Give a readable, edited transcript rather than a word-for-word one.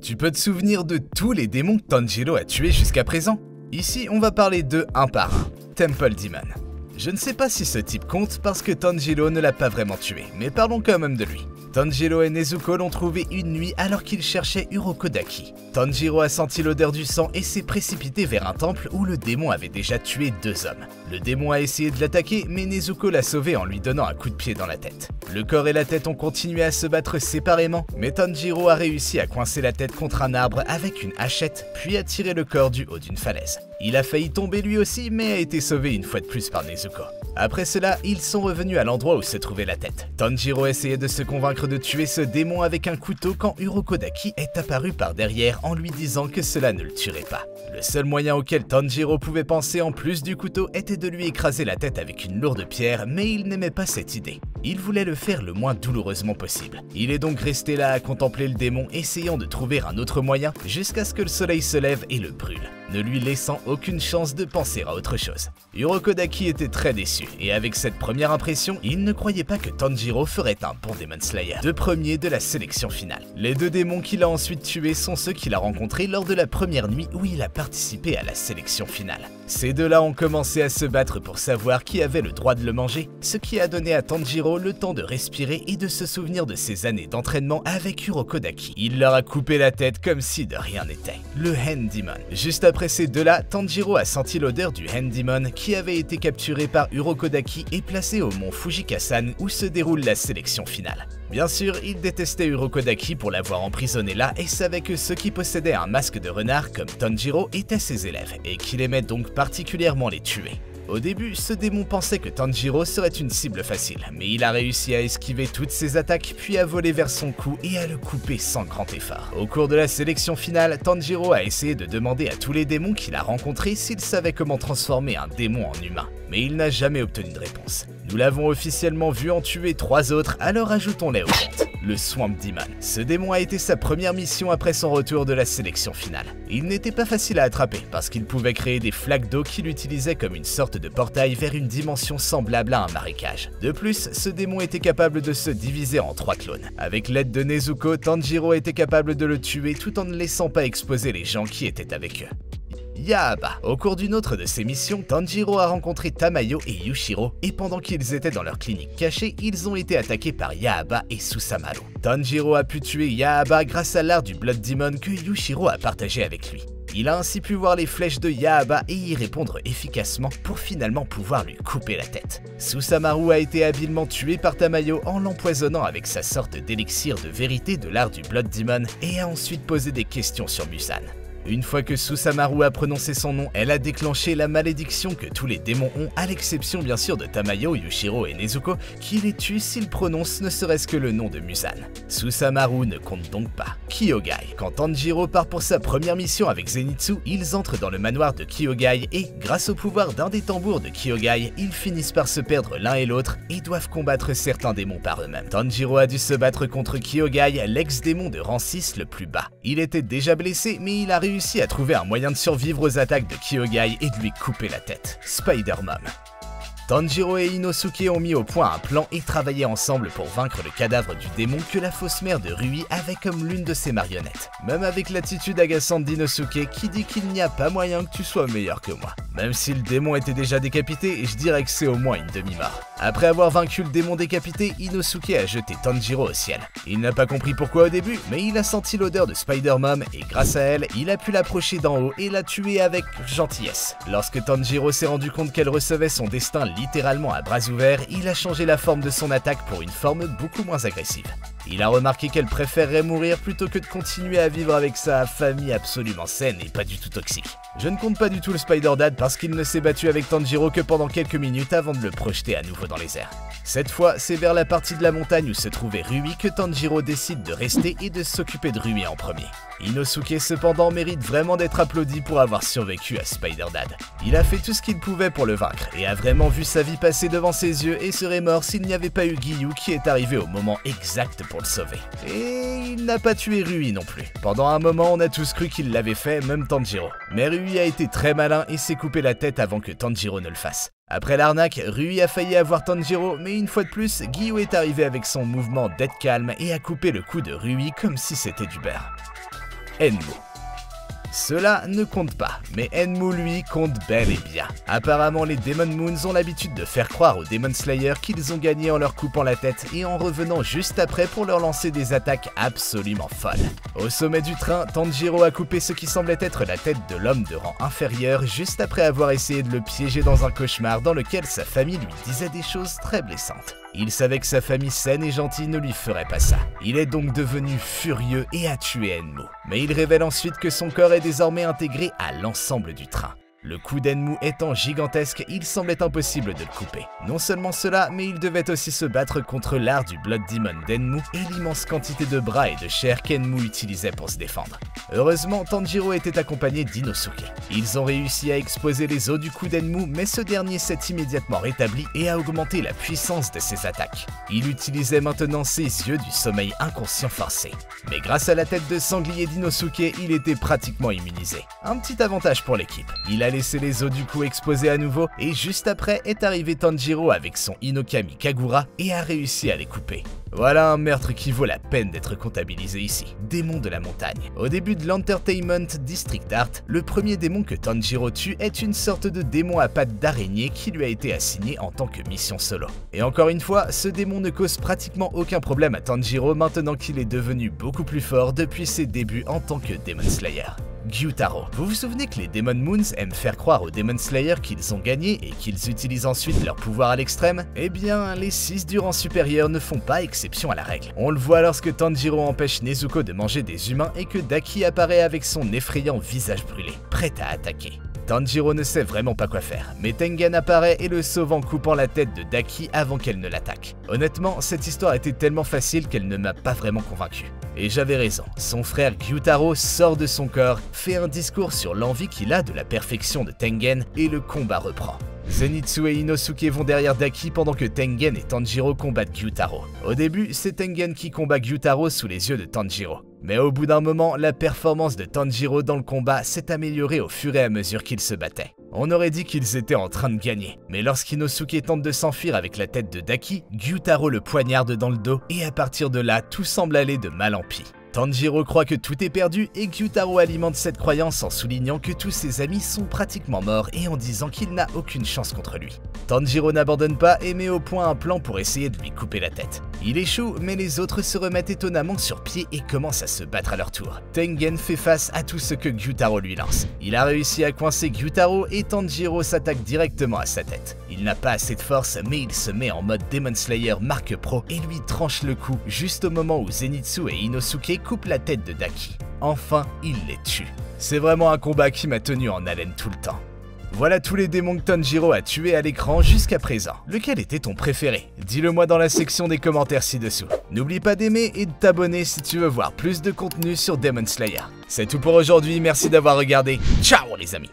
Tu peux te souvenir de tous les démons que Tanjiro a tués jusqu'à présent? Ici, on va parler d'eux un par un. Temple Demon. Je ne sais pas si ce type compte parce que Tanjiro ne l'a pas vraiment tué, mais parlons quand même de lui. Tanjiro et Nezuko l'ont trouvé une nuit alors qu'ils cherchaient Urokodaki. Tanjiro a senti l'odeur du sang et s'est précipité vers un temple où le démon avait déjà tué 2 hommes. Le démon a essayé de l'attaquer, mais Nezuko l'a sauvé en lui donnant un coup de pied dans la tête. Le corps et la tête ont continué à se battre séparément, mais Tanjiro a réussi à coincer la tête contre un arbre avec une hachette, puis a tiré le corps du haut d'une falaise. Il a failli tomber lui aussi, mais a été sauvé une fois de plus par Nezuko. Après cela, ils sont revenus à l'endroit où se trouvait la tête. Tanjiro essayait de se convaincre de tuer ce démon avec un couteau quand Urokodaki est apparu par derrière en lui disant que cela ne le tuerait pas. Le seul moyen auquel Tanjiro pouvait penser en plus du couteau était de lui écraser la tête avec une lourde pierre, mais il n'aimait pas cette idée. Il voulait le faire le moins douloureusement possible. Il est donc resté là à contempler le démon, essayant de trouver un autre moyen jusqu'à ce que le soleil se lève et le brûle, ne lui laissant aucune chance de penser à autre chose. Urokodaki était très déçu, et avec cette première impression, il ne croyait pas que Tanjiro ferait un bon Demon Slayer, de premier de la sélection finale. Les 2 démons qu'il a ensuite tués sont ceux qu'il a rencontrés lors de la première nuit où il a participé à la sélection finale. Ces 2-là ont commencé à se battre pour savoir qui avait le droit de le manger, ce qui a donné à Tanjiro le temps de respirer et de se souvenir de ses années d'entraînement avec Urokodaki. Il leur a coupé la tête comme si de rien n'était. Le Hen Demon. Juste après ces 2-là, Tanjiro a senti l'odeur du Hen Demon qui avait été capturé par Urokodaki et placé au mont Fujikasan où se déroule la sélection finale. Bien sûr, il détestait Urokodaki pour l'avoir emprisonné là et savait que ceux qui possédaient un masque de renard comme Tanjiro étaient ses élèves et qu'il aimait donc particulièrement les tuer. Au début, ce démon pensait que Tanjiro serait une cible facile, mais il a réussi à esquiver toutes ses attaques puis à voler vers son cou et à le couper sans grand effort. Au cours de la sélection finale, Tanjiro a essayé de demander à tous les démons qu'il a rencontrés s'ils savaient comment transformer un démon en humain, mais il n'a jamais obtenu de réponse. Nous l'avons officiellement vu en tuer 3 autres, alors ajoutons-les au compte. Le Swamp Demon. Ce démon a été sa première mission après son retour de la sélection finale. Il n'était pas facile à attraper parce qu'il pouvait créer des flaques d'eau qu'il utilisait comme une sorte de portail vers une dimension semblable à un marécage. De plus, ce démon était capable de se diviser en 3 clones. Avec l'aide de Nezuko, Tanjiro était capable de le tuer tout en ne laissant pas exposer les gens qui étaient avec eux. Yahaba. Au cours d'une autre de ses missions, Tanjiro a rencontré Tamayo et Yushiro, et pendant qu'ils étaient dans leur clinique cachée, ils ont été attaqués par Yahaba et Susamaru. Tanjiro a pu tuer Yahaba grâce à l'art du Blood Demon que Yushiro a partagé avec lui. Il a ainsi pu voir les flèches de Yahaba et y répondre efficacement pour finalement pouvoir lui couper la tête. Susamaru a été habilement tué par Tamayo en l'empoisonnant avec sa sorte d'élixir de vérité de l'art du Blood Demon et a ensuite posé des questions sur Muzan. Une fois que Susamaru a prononcé son nom, elle a déclenché la malédiction que tous les démons ont, à l'exception bien sûr de Tamayo, Yushiro et Nezuko, qui les tuent s'ils prononcent ne serait-ce que le nom de Muzan. Susamaru ne compte donc pas. Kyogai. Quand Tanjiro part pour sa première mission avec Zenitsu, ils entrent dans le manoir de Kyogai et, grâce au pouvoir d'un des tambours de Kyogai, ils finissent par se perdre l'un et l'autre et doivent combattre certains démons par eux-mêmes. Tanjiro a dû se battre contre Kyogai, l'ex-démon de rang 6 le plus bas. Il était déjà blessé, mais il a réussi à trouver un moyen de survivre aux attaques de Kyogai et de lui couper la tête. Spider-Mom. Tanjiro et Inosuke ont mis au point un plan et travaillé ensemble pour vaincre le cadavre du démon que la fausse mère de Rui avait comme l'une de ses marionnettes. Même avec l'attitude agaçante d'Inosuke qui dit qu'il n'y a pas moyen que tu sois meilleur que moi. Même si le démon était déjà décapité, je dirais que c'est au moins une demi-mort. Après avoir vaincu le démon décapité, Inosuke a jeté Tanjiro au ciel. Il n'a pas compris pourquoi au début, mais il a senti l'odeur de Spider-Mom et grâce à elle, il a pu l'approcher d'en haut et la tuer avec gentillesse. Lorsque Tanjiro s'est rendu compte qu'elle recevait son destin littéralement à bras ouverts, il a changé la forme de son attaque pour une forme beaucoup moins agressive. Il a remarqué qu'elle préférerait mourir plutôt que de continuer à vivre avec sa famille absolument saine et pas du tout toxique. Je ne compte pas du tout le Spider-Dad parce qu'il ne s'est battu avec Tanjiro que pendant quelques minutes avant de le projeter à nouveau dans les airs. Cette fois, c'est vers la partie de la montagne où se trouvait Rui que Tanjiro décide de rester et de s'occuper de Rui en premier. Inosuke cependant mérite vraiment d'être applaudi pour avoir survécu à Spider-Dad. Il a fait tout ce qu'il pouvait pour le vaincre et a vraiment vu sa vie passer devant ses yeux et serait mort s'il n'y avait pas eu Giyu qui est arrivé au moment exact pour le sauver. Et il n'a pas tué Rui non plus. Pendant un moment, on a tous cru qu'il l'avait fait, même Tanjiro. Mais Rui a été très malin et s'est coupé la tête avant que Tanjiro ne le fasse. Après l'arnaque, Rui a failli avoir Tanjiro, mais une fois de plus, Giyu est arrivé avec son mouvement d'être calme et a coupé le cou de Rui comme si c'était du beurre. Enmu. Cela ne compte pas, mais Enmu lui compte bel et bien. Apparemment les Demon Moons ont l'habitude de faire croire aux Demon Slayer qu'ils ont gagné en leur coupant la tête et en revenant juste après pour leur lancer des attaques absolument folles. Au sommet du train, Tanjiro a coupé ce qui semblait être la tête de l'homme de rang inférieur juste après avoir essayé de le piéger dans un cauchemar dans lequel sa famille lui disait des choses très blessantes. Il savait que sa famille saine et gentille ne lui ferait pas ça. Il est donc devenu furieux et a tué Enmu. Mais il révèle ensuite que son corps est désormais intégré à l'ensemble du train. Le cou d'Enmu étant gigantesque, il semblait impossible de le couper. Non seulement cela, mais il devait aussi se battre contre l'art du Blood Demon d'Enmu et l'immense quantité de bras et de chair qu'Enmu utilisait pour se défendre. Heureusement, Tanjiro était accompagné d'Inosuke. Ils ont réussi à exposer les os du cou d'Enmu, mais ce dernier s'est immédiatement rétabli et a augmenté la puissance de ses attaques. Il utilisait maintenant ses yeux du sommeil inconscient forcé. Mais grâce à la tête de sanglier d'Inosuke, il était pratiquement immunisé. Un petit avantage pour l'équipe. Il a laissé les os du cou exposés à nouveau et juste après est arrivé Tanjiro avec son Inokami Kagura et a réussi à les couper. Voilà un meurtre qui vaut la peine d'être comptabilisé ici. Démon de la montagne. Au début de l'Entertainment District Art, le premier démon que Tanjiro tue est une sorte de démon à pattes d'araignée qui lui a été assigné en tant que mission solo. Et encore une fois, ce démon ne cause pratiquement aucun problème à Tanjiro maintenant qu'il est devenu beaucoup plus fort depuis ses débuts en tant que Demon Slayer. Gyutaro. Vous vous souvenez que les Demon Moons aiment faire croire aux Demon Slayer qu'ils ont gagné et qu'ils utilisent ensuite leur pouvoir à l'extrême? Eh bien, les 6 du rang supérieur ne font pas exception à la règle. On le voit lorsque Tanjiro empêche Nezuko de manger des humains et que Daki apparaît avec son effrayant visage brûlé, prêt à attaquer. Tanjiro ne sait vraiment pas quoi faire, mais Tengen apparaît et le sauve en coupant la tête de Daki avant qu'elle ne l'attaque. Honnêtement, cette histoire était tellement facile qu'elle ne m'a pas vraiment convaincu. Et j'avais raison, son frère Gyutaro sort de son corps, fait un discours sur l'envie qu'il a de la perfection de Tengen et le combat reprend. Zenitsu et Inosuke vont derrière Daki pendant que Tengen et Tanjiro combattent Gyutaro. Au début, c'est Tengen qui combat Gyutaro sous les yeux de Tanjiro. Mais au bout d'un moment, la performance de Tanjiro dans le combat s'est améliorée au fur et à mesure qu'ils se battaient. On aurait dit qu'ils étaient en train de gagner, mais lorsqu'Inosuke tente de s'enfuir avec la tête de Daki, Gyutaro le poignarde dans le dos et à partir de là, tout semble aller de mal en pis. Tanjiro croit que tout est perdu et Gyutaro alimente cette croyance en soulignant que tous ses amis sont pratiquement morts et en disant qu'il n'a aucune chance contre lui. Tanjiro n'abandonne pas et met au point un plan pour essayer de lui couper la tête. Il échoue, mais les autres se remettent étonnamment sur pied et commencent à se battre à leur tour. Tengen fait face à tout ce que Gyutaro lui lance. Il a réussi à coincer Gyutaro et Tanjiro s'attaque directement à sa tête. Il n'a pas assez de force, mais il se met en mode Demon Slayer marque pro et lui tranche le cou juste au moment où Zenitsu et Inosuke coupent la tête de Daki. Enfin, il les tue. C'est vraiment un combat qui m'a tenu en haleine tout le temps. Voilà tous les démons que Tanjiro a tués à l'écran jusqu'à présent. Lequel était ton préféré? Dis-le moi dans la section des commentaires ci-dessous. N'oublie pas d'aimer et de t'abonner si tu veux voir plus de contenu sur Demon Slayer. C'est tout pour aujourd'hui, merci d'avoir regardé. Ciao les amis!